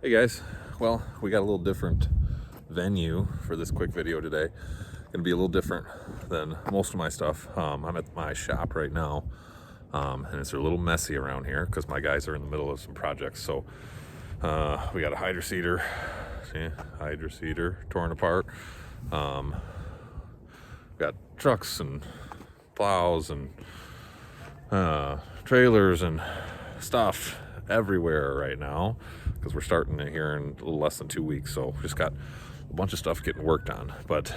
Hey guys, well, we got a little different venue for this quick video today. Gonna be a little different than most of my stuff. I'm at my shop right now, and it's a little messy around here because my guys are in the middle of some projects. So we got a hydroseeder, torn apart. Got trucks and plows and trailers and stuff everywhere right now because we're starting it here in a little less than 2 weeks. So just got a bunch of stuff getting worked on. But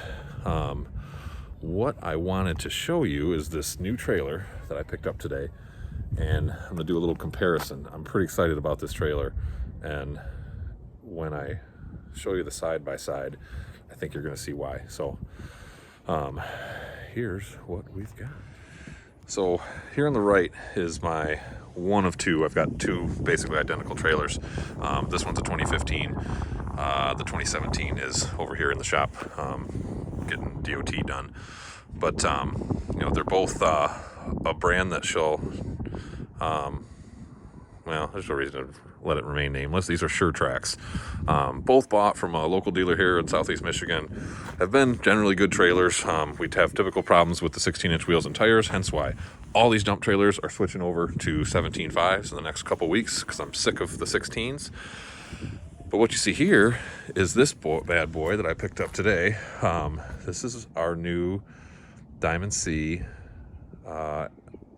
what I wanted to show you is this new trailer that I picked up today, and I'm gonna do a little comparison. I'm pretty excited about this trailer, and when I show you the side by side, I think you're gonna see why. So here's what we've got. So here on the right is my one of two. I've got two basically identical trailers. This one's a 2015. The 2017 is over here in the shop, getting DOT done. But you know, they're both a brand that shall, well, there's no reason to let it remain nameless. These are Sure Tracs. Both bought from a local dealer here in Southeast Michigan. Have been generally good trailers. We'd have typical problems with the 16-inch wheels and tires, hence why all these dump trailers are switching over to 17.5s in the next couple weeks because I'm sick of the 16s. But what you see here is this bad boy that I picked up today. This is our new Diamond C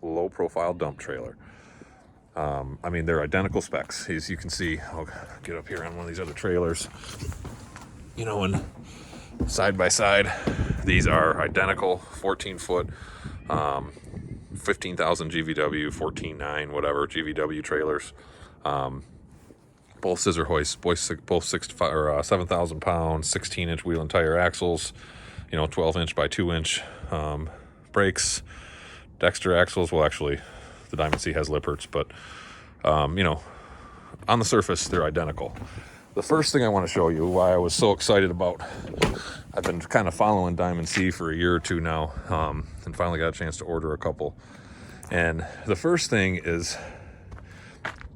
low-profile dump trailer. I mean, they're identical specs. As you can see, I'll get up here on one of these other trailers. You know, and side by side, these are identical 14-foot, 15,000 GVW, 14.9, whatever, GVW trailers. Both scissor hoists, both 7,000 pounds, 16-inch wheel and tire axles, you know, 12-inch by 2-inch brakes, Dexter axles. Well, actually, the Diamond C has Lipperts, but you know, on the surface, they're identical. The first thing I want to show you why I was so excited about, I've been kind of following Diamond C for a year or two now, and finally got a chance to order a couple. And the first thing is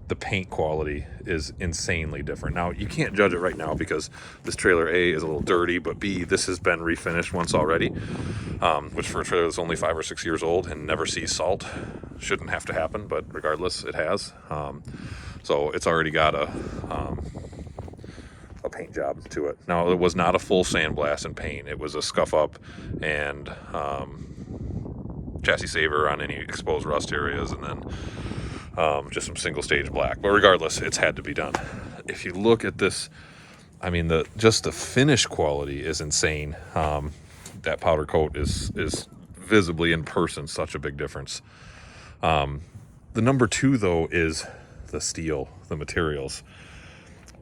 the paint quality is insanely different. Now, you can't judge it right now because this trailer, A, is a little dirty, but B, this has been refinished once already, which for a trailer that's only 5 or 6 years old and never sees salt shouldn't have to happen, but regardless, it has. So it's already got a paint job to it. Now, it was not a full sandblast and paint. It was a scuff up and chassis saver on any exposed rust areas, and then just some single stage black. But regardless, it's had to be done. If you look at this, I mean, just the finish quality is insane. That powder coat is visibly in person such a big difference. The number two, though, is the steel, the materials.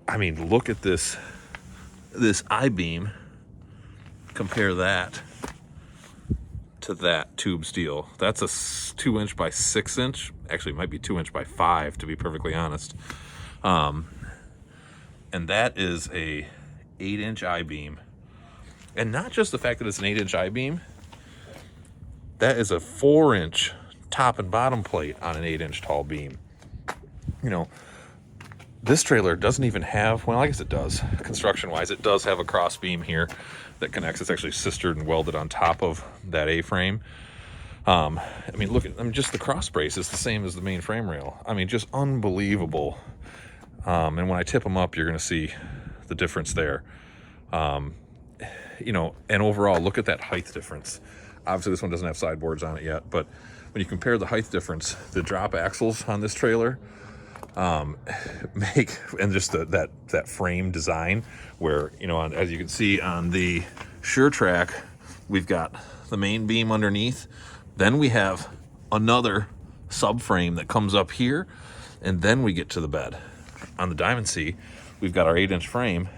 I mean, look at this I-beam. Compare that to that tube steel. That's a 2-inch by 6-inch. Actually, it might be 2-inch by 5, to be perfectly honest. And that is a 8-inch I-beam. And not just the fact that it's an 8-inch I-beam, that is a 4-inch top and bottom plate on an 8-inch tall beam. You know, this trailer doesn't even have, well, I guess it does, construction-wise, it does have a cross beam here that connects. It's actually sistered and welded on top of that A-frame. I mean, look at, just the cross brace is the same as the main frame rail. I mean, just unbelievable. And when I tip them up, you're going to see the difference there. You know, and overall, look at that height difference. Obviously, this one doesn't have sideboards on it yet, but when you compare the height difference, the drop axles on this trailer and just that frame design where, you know, as you can see on the Sure Trac, we've got the main beam underneath, then we have another subframe that comes up here, and then we get to the bed. On the Diamond C, we've got our 8-inch frame,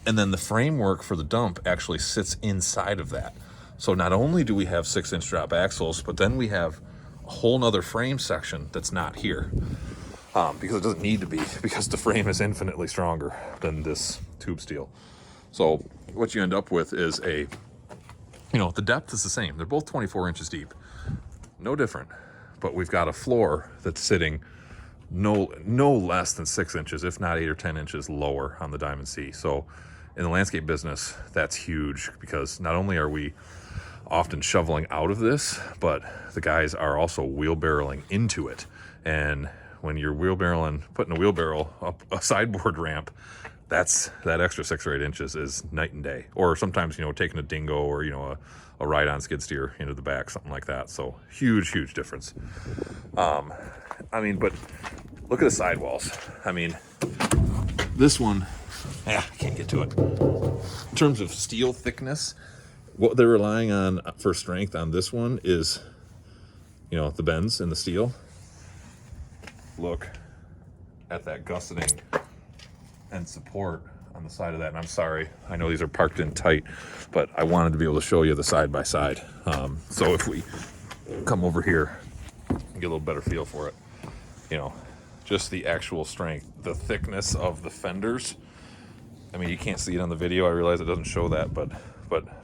and then the framework for the dump actually sits inside of that. So not only do we have 6-inch drop axles, but then we have a whole nother frame section that's not here. Because it doesn't need to be, because the frame is infinitely stronger than this tube steel. So what you end up with is you know, the depth is the same. They're both 24 inches deep. No different. But we've got a floor that's sitting no less than 6 inches, if not 8 or 10 inches lower on the Diamond C. So in the landscape business, that's huge, because not only are we often shoveling out of this, but the guys are also wheelbarrowing into it. And when you're wheelbarrowing, putting a wheelbarrow up a sideboard ramp, that extra 6 or 8 inches is night and day. Or sometimes, taking a dingo or, a ride-on skid steer into the back, something like that. So huge difference. But look at the sidewalls. This one, I can't get to it. In terms of steel thickness, what they're relying on for strength on this one is, the bends in the steel. Look at that gusseting and support on the side of that. And I'm sorry, I know these are parked in tight, but I wanted to be able to show you the side by side. So if we come over here and get a little better feel for it, just the actual strength, the thickness of the fenders. You can't see it on the video. I realize it doesn't show that, but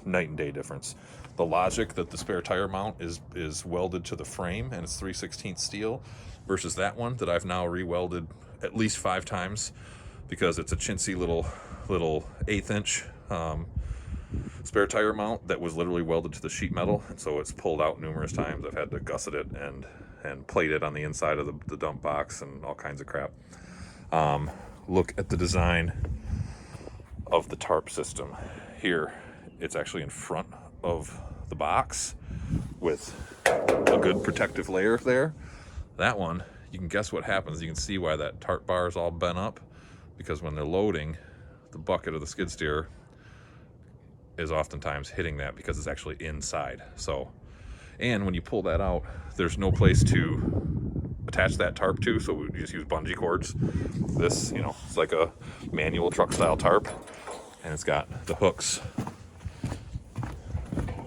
night and day difference. The logic that the spare tire mount is welded to the frame and it's 3/16 steel versus that one that I've now re-welded at least 5 times, because it's a chintzy little 1/8 inch spare tire mount that was literally welded to the sheet metal, and so it's pulled out numerous times. I've had to gusset it and plate it on the inside of the dump box and all kinds of crap. Look at the design of the tarp system here. It's actually in front of the box with a good protective layer there. That one, you can guess what happens. You can see why that tarp bar is all bent up, because when they're loading, the bucket of the skid steer is oftentimes hitting that because it's actually inside. So, and when you pull that out, there's no place to attach that tarp to, so we just use bungee cords. This, it's like a manual truck style tarp, and it's got the hooks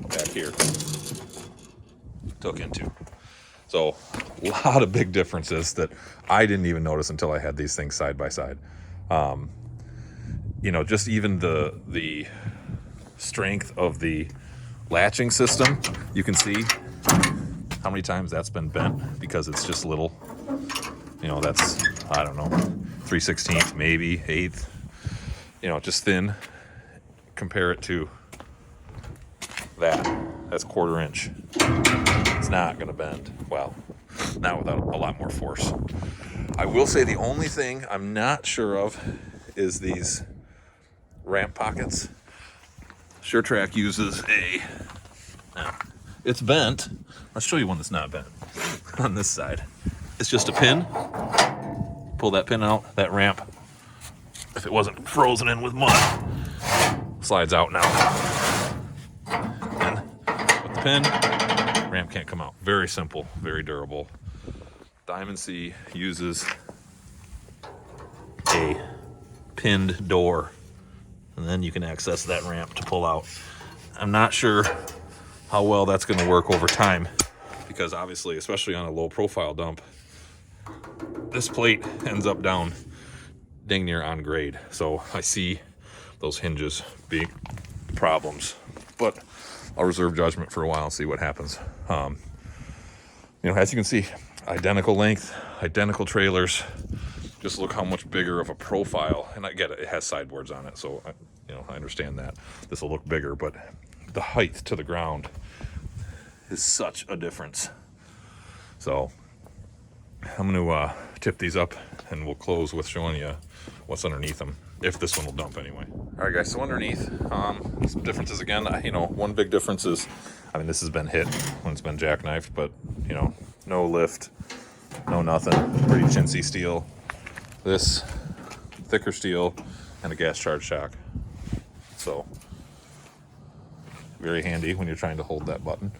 back here to hook into. So a lot of big differences that I didn't even notice until I had these things side by side. Just even the strength of the latching system, you can see how many times that's been bent because it's just little. That's, I don't know, 3/16, maybe 1/8, just thin. Compare it to that's 1/4 inch. It's not going to bend. Well, not without a lot more force. I will say the only thing I'm not sure of is these ramp pockets. Sure Trac uses it's bent. Let's show you one that's not bent. On this side, it's just a pin. Pull that pin out, that ramp, if it wasn't frozen in with mud, slides out now. And with the pin, ramp can't come out. Very simple, very durable. Diamond C uses a pinned door, and then you can access that ramp to pull out. I'm not sure how well that's going to work over time, because obviously, especially on a low profile dump, this plate ends up down dang near on grade. So I see those hinges being problems, but I'll reserve judgment for a while and see what happens. As you can see, identical length, identical trailers. Just look how much bigger of a profile, and I get it, it has sideboards on it, so I understand that this will look bigger, but the height to the ground is such a difference. So I'm going to tip these up, and we'll close with showing you what's underneath them, if this one will dump anyway. All right, guys, so underneath, some differences again. One big difference is, this has been hit when it's been jackknifed, but no lift, no nothing, pretty chintzy steel. This thicker steel and a gas charge shock. So very handy when you're trying to hold that button.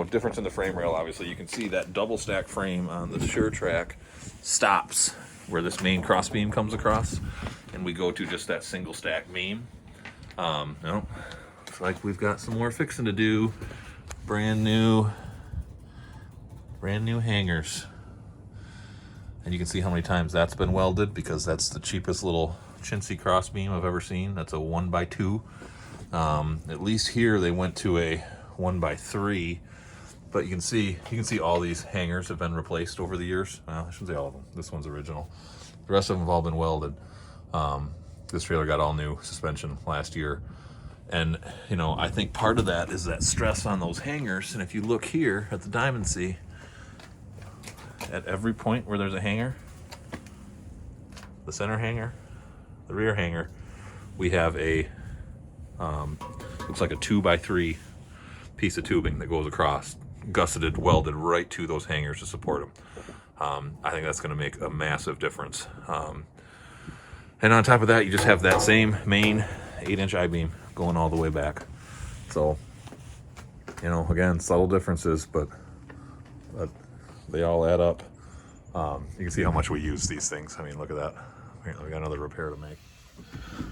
Difference in the frame rail, obviously you can see that double stack frame on the Sure Trac stops where this main cross beam comes across, and we go to just that single stack beam. Looks like we've got some more fixing to do. Brand new hangers. And you can see how many times that's been welded, because that's the cheapest little chintzy cross beam I've ever seen. That's a 1x2. At least here they went to a 1x3, But you can see all these hangers have been replaced over the years. Well, I shouldn't say all of them. This one's original. The rest of them have all been welded. This trailer got all new suspension last year. And, you know, I think part of that is that stress on those hangers. And if you look here at the Diamond C, at every point where there's a hanger, the center hanger, the rear hanger, we have a, looks like a 2x3 piece of tubing that goes across, gusseted, welded right to those hangers to support them. I think that's going to make a massive difference. And on top of that, you just have that same main 8-inch I-beam going all the way back. So, you know, again, subtle differences, but they all add up. You can see how much we use these things. I mean, look at that. We got another repair to make.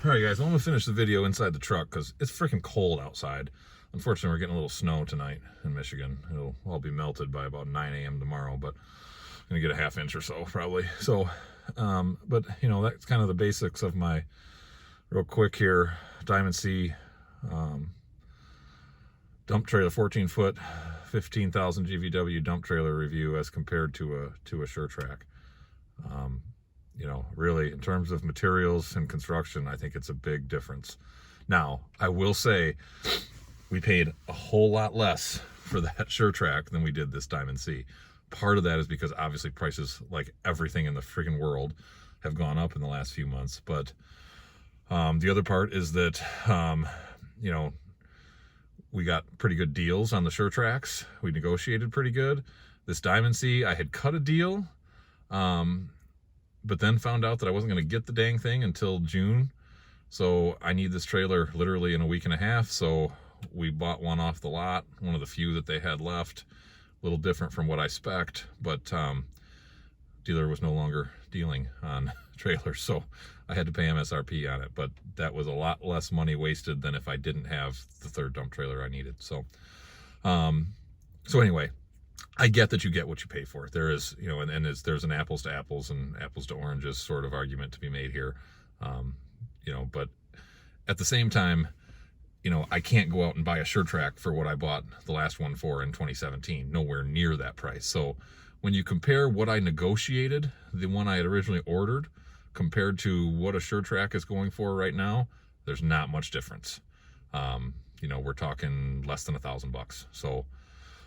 All right, guys, I'm gonna finish the video inside the truck because it's freaking cold outside. Unfortunately, we're getting a little snow tonight in Michigan. It'll all be melted by about 9 a.m. tomorrow, but I'm gonna get a ½ inch or so probably. So, but you know, that's kind of the basics of my real quick here. Diamond C dump trailer, 14-foot, 15,000 GVW dump trailer review as compared to a Sure Trac. You know, really, in terms of materials and construction, I think it's a big difference. Now, I will say we paid a whole lot less for that Sure Trac than we did this Diamond C. Part of that is because obviously prices, like everything in the friggin' world, have gone up in the last few months. But the other part is that, you know, we got pretty good deals on the Sure Tracs. We negotiated pretty good. This Diamond C, I had cut a deal, but then found out that I wasn't going to get the dang thing until June. So I need this trailer literally in a week and a half. So we bought one off the lot, one of the few that they had left. A little different from what I spec'd, but dealer was no longer dealing on trailers, so I had to pay MSRP on it. But that was a lot less money wasted than if I didn't have the third dump trailer I needed. So, so anyway, I get that you get what you pay for. There is, you know, and there's an apples to apples and apples to oranges sort of argument to be made here. You know, but at the same time, you know, I can't go out and buy a Sure Trac for what I bought the last one for in 2017. Nowhere near that price. So when you compare what I negotiated, the one I had originally ordered, compared to what a Sure Trac is going for right now, there's not much difference. You know, we're talking less than $1,000. So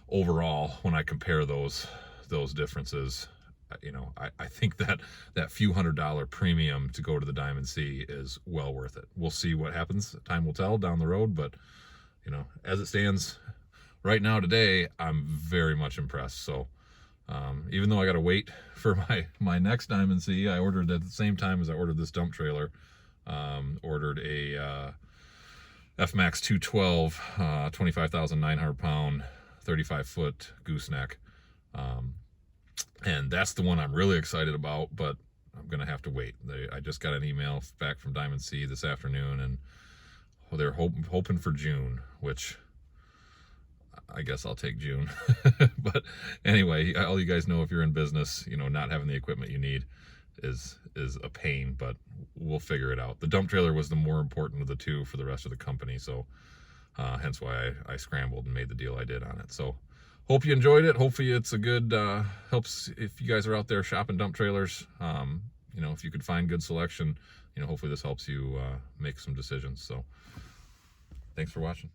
overall, when I compare those differences, you know, I think that few $100 premium to go to the Diamond C is well worth it. We'll see what happens. Time will tell down the road, but you know, as it stands right now today, I'm very much impressed. So even though I got to wait for my next Diamond C, I ordered at the same time as I ordered this dump trailer. Ordered a F-Max 212, 25,900 pound, 35-foot gooseneck. And that's the one I'm really excited about, but I'm going to have to wait. I just got an email back from Diamond C this afternoon, and they're hoping for June, which I guess I'll take June. But anyway, all you guys know, if you're in business, you know, not having the equipment you need is a pain, but we'll figure it out. The dump trailer was the more important of the two for the rest of the company, so hence why I scrambled and made the deal I did on it. So hope you enjoyed it. Hopefully it's a good, helps if you guys are out there shopping dump trailers. You know, if you could find good selection, you know, hopefully this helps you make some decisions. So thanks for watching.